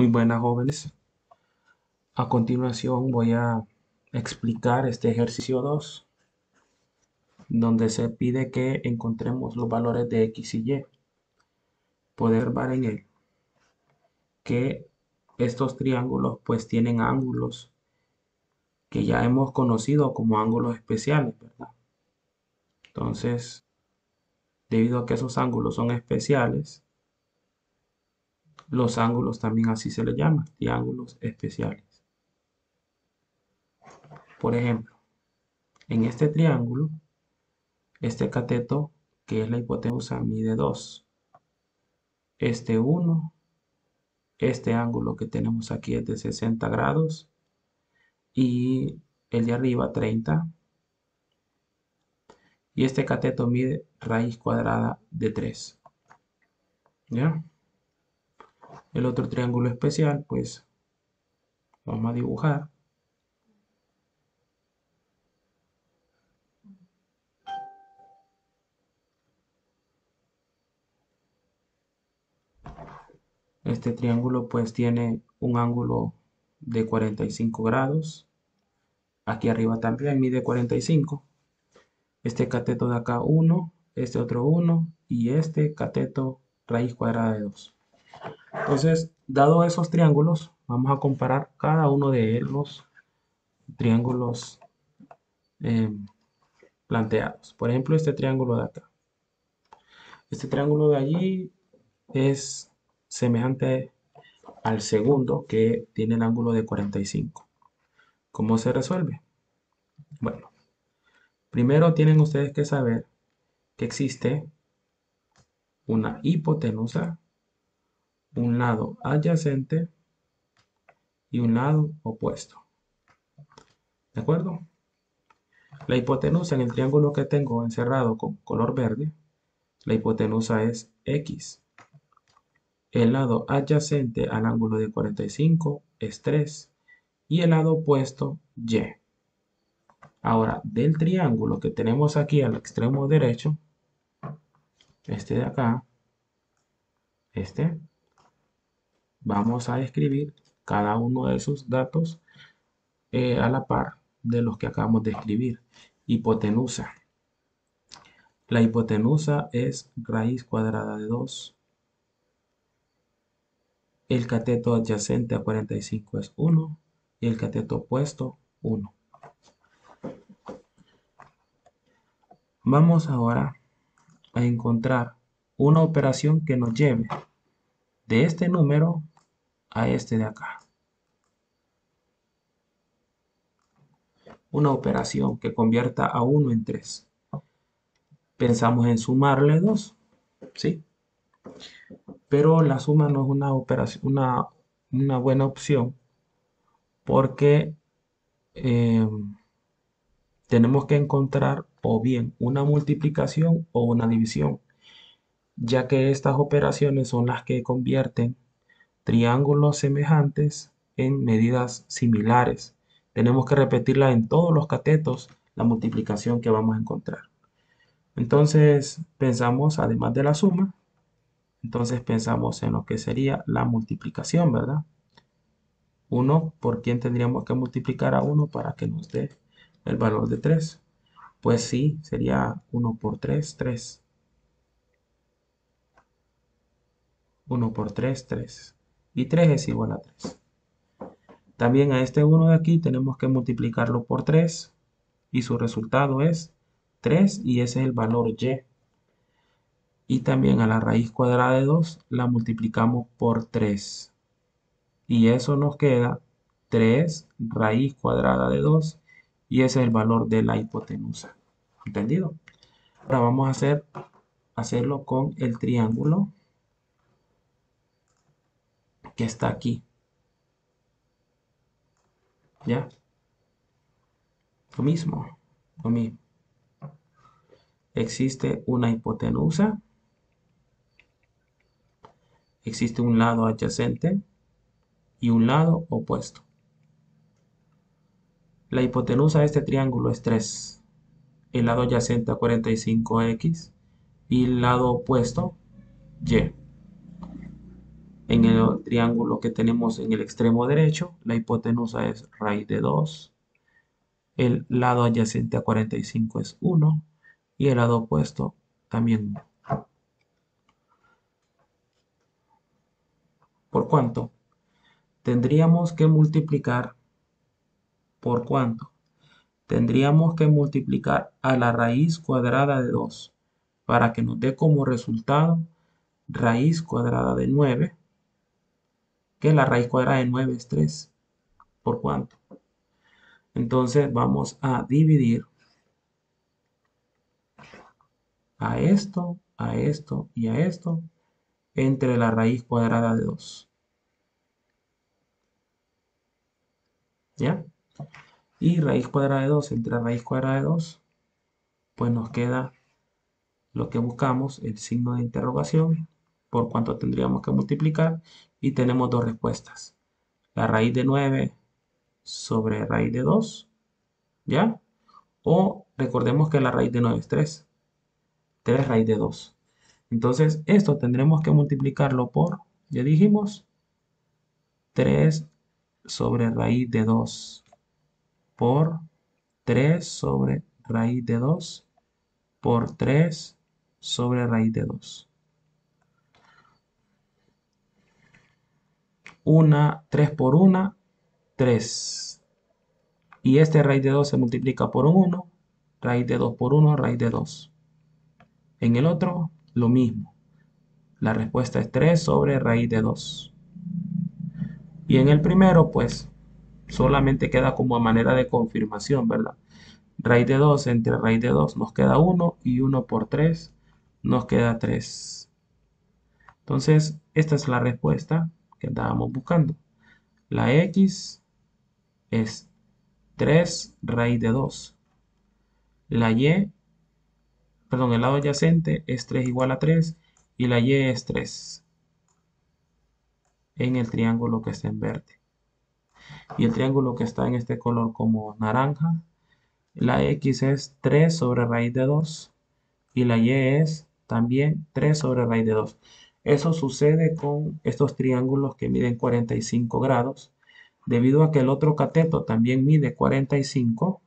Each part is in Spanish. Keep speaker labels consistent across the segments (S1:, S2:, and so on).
S1: Muy buenas, jóvenes. A continuación voy a explicar este ejercicio 2, donde se pide que encontremos los valores de x y y. Poder ver en él que estos triángulos pues tienen ángulos que ya hemos conocido como ángulos especiales, ¿verdad? Entonces, debido a que esos ángulos son especiales, los ángulos también así se les llama, triángulos especiales. Por ejemplo, en este triángulo, este cateto, que es la hipotenusa, mide 2. Este 1, este ángulo que tenemos aquí es de 60 grados y el de arriba 30. Y este cateto mide raíz cuadrada de 3. ¿Ya? El otro triángulo especial, pues vamos a dibujar. Este triángulo pues tiene un ángulo de 45 grados. Aquí arriba también mide 45. Este cateto de acá 1, este otro 1 y este cateto raíz cuadrada de 2. Entonces, dado esos triángulos, vamos a comparar cada uno de los triángulos eh, planteados. Por ejemplo, este triángulo de acá. Este triángulo de allí es semejante al segundo, que tiene el ángulo de 45. ¿Cómo se resuelve? Bueno, primero tienen ustedes que saber que existe una hipotenusa, un lado adyacente y un lado opuesto. ¿De acuerdo? La hipotenusa en el triángulo que tengo encerrado con color verde, la hipotenusa es X. El lado adyacente al ángulo de 45 es 3 y el lado opuesto Y. Ahora, del triángulo que tenemos aquí al extremo derecho, este de acá, vamos a escribir cada uno de sus datos a la par de los que acabamos de escribir. Hipotenusa. La hipotenusa es raíz cuadrada de 2. El cateto adyacente a 45 es 1 y el cateto opuesto 1. Vamos ahora a encontrar una operación que nos lleve de este número a este de acá. Una operación que convierta a 1 en 3. Pensamos en sumarle 2, ¿sí? Pero la suma no es una operación, una buena opción porque eh, tenemos que encontrar o bien una multiplicación o una división, ya que estas operaciones son las que convierten triángulos semejantes en medidas similares. Tenemos que repetirla en todos los catetos, la multiplicación que vamos a encontrar. Entonces pensamos, además de la suma, entonces pensamos en lo que sería la multiplicación, ¿verdad? 1, ¿por quién tendríamos que multiplicar a 1 para que nos dé el valor de 3? Pues sí, sería 1 por 3, 3. 1 por 3, 3. Y 3 es igual a 3. También a este 1 de aquí tenemos que multiplicarlo por 3 y su resultado es 3 y ese es el valor y. Y también a la raíz cuadrada de 2 la multiplicamos por 3 y eso nos queda 3 raíz cuadrada de 2 y ese es el valor de la hipotenusa. ¿Entendido? Ahora vamos a hacerlo con el triángulo que está aquí. ¿Ya? Lo mismo, lo mismo. Existe una hipotenusa, existe un lado adyacente y un lado opuesto. La hipotenusa de este triángulo es 3, el lado adyacente a 45x y el lado opuesto y. En el triángulo que tenemos en el extremo derecho, la hipotenusa es raíz de 2. El lado adyacente a 45 es 1 y el lado opuesto también 1. ¿Por cuánto? Tendríamos que multiplicar. ¿Por cuánto? Tendríamos que multiplicar a la raíz cuadrada de 2 para que nos dé como resultado raíz cuadrada de 9, que la raíz cuadrada de 9 es 3. ¿Por cuánto? Entonces vamos a dividir a esto y a esto entre la raíz cuadrada de 2. ¿Ya? Y raíz cuadrada de 2 entre raíz cuadrada de 2, pues nos queda lo que buscamos, el signo de interrogación, por cuánto tendríamos que multiplicar, y tenemos dos respuestas. La raíz de 9 sobre raíz de 2, ¿ya? O recordemos que la raíz de 9 es 3, 3 raíz de 2. Entonces, esto tendremos que multiplicarlo por, ya dijimos, 3 sobre raíz de 2 por 3 sobre raíz de 2 por 3 sobre raíz de 2. 3 por 1, 3. Y este raíz de 2 se multiplica por un 1, raíz de 2 por 1, raíz de 2. En el otro, lo mismo. La respuesta es 3 sobre raíz de 2. Y en el primero, pues, solamente queda como a manera de confirmación, ¿verdad? Raíz de 2 entre raíz de 2 nos queda 1 y 1 por 3 nos queda 3. Entonces, esta es la respuesta que estábamos buscando. La x es 3 raíz de 2. La y, perdón, el lado adyacente es 3 igual a 3 y la y es 3 en el triángulo que está en verde. Y el triángulo que está en este color como naranja, la x es 3 sobre raíz de 2 y la y es también 3 sobre raíz de 2. Eso sucede con estos triángulos que miden 45 grados, debido a que el otro cateto también mide 45,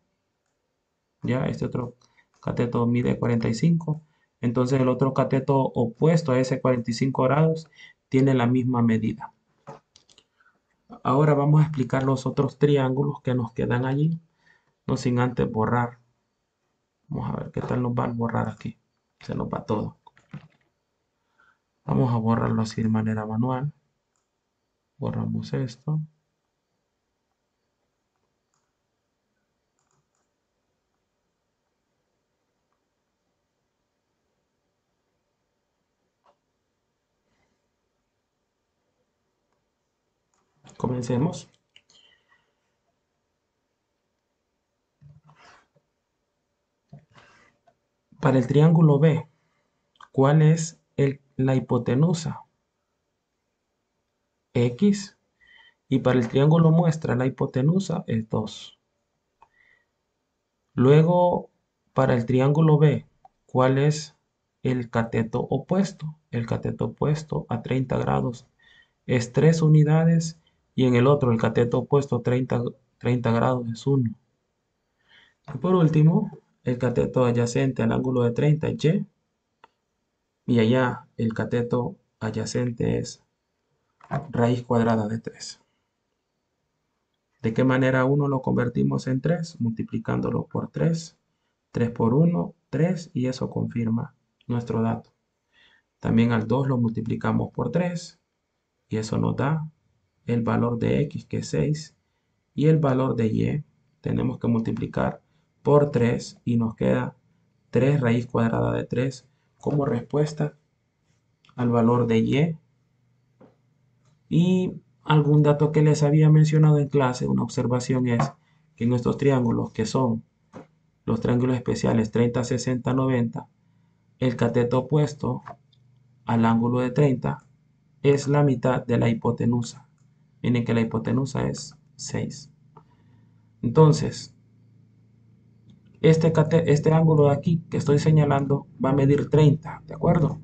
S1: ya este otro cateto mide 45, entonces el otro cateto opuesto a ese 45 grados tiene la misma medida. Ahora vamos a explicar los otros triángulos que nos quedan allí, no sin antes borrar. Vamos a ver qué tal nos va al borrar aquí. Se nos va todo. Vamos a borrarlo así de manera manual. Borramos esto. Comencemos. Para el triángulo B, ¿cuál es la hipotenusa? X. Y para el triángulo muestra, la hipotenusa es 2. Luego, para el triángulo B, ¿cuál es el cateto opuesto? El cateto opuesto a 30 grados es 3 unidades y en el otro, el cateto opuesto a 30 grados es 1. Y por último, el cateto adyacente al ángulo de 30 es Y y allá el cateto adyacente es raíz cuadrada de 3. ¿De qué manera 1 lo convertimos en 3? Multiplicándolo por 3. 3 por 1, 3 y eso confirma nuestro dato. También al 2 lo multiplicamos por 3 y eso nos da el valor de x que es 6 y el valor de y tenemos que multiplicar por 3 y nos queda 3 raíz cuadrada de 3 como respuesta al valor de y. Y algún dato que les había mencionado en clase, una observación es que en estos triángulos que son los triángulos especiales 30, 60, 90, el cateto opuesto al ángulo de 30 es la mitad de la hipotenusa. Miren que la hipotenusa es 6. Entonces, este ángulo de aquí que estoy señalando va a medir 30, ¿de acuerdo?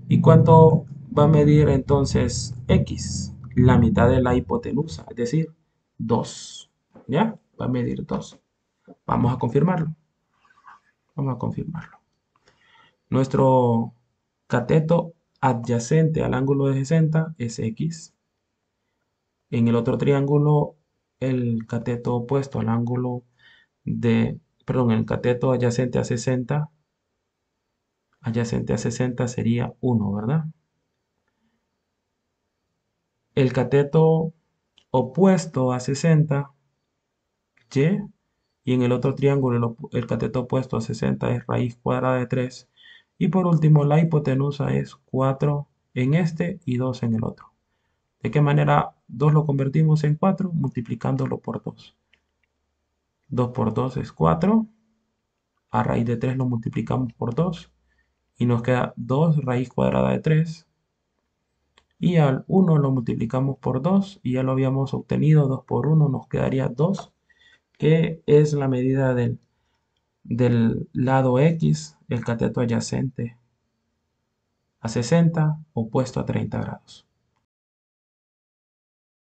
S1: ¿Y cuánto va a medir entonces x, la mitad de la hipotenusa, es decir, 2. ¿Ya? Va a medir 2. Vamos a confirmarlo. Vamos a confirmarlo. Nuestro cateto adyacente al ángulo de 60 es x. En el otro triángulo, el cateto opuesto al ángulo perdón, el cateto adyacente a 60 sería 1, ¿verdad? El cateto opuesto a 60, y, y en el otro triángulo el cateto opuesto a 60 es raíz cuadrada de 3. Y por último, la hipotenusa es 4 en este y 2 en el otro. ¿De qué manera 2 lo convertimos en 4? Multiplicándolo por 2. 2 por 2 es 4. A raíz de 3 lo multiplicamos por 2. Y nos queda 2 raíz cuadrada de 3. Y al 1 lo multiplicamos por 2. Y ya lo habíamos obtenido. 2 por 1 nos quedaría 2. Que es la medida del lado X, el cateto adyacente a 60, opuesto a 30 grados.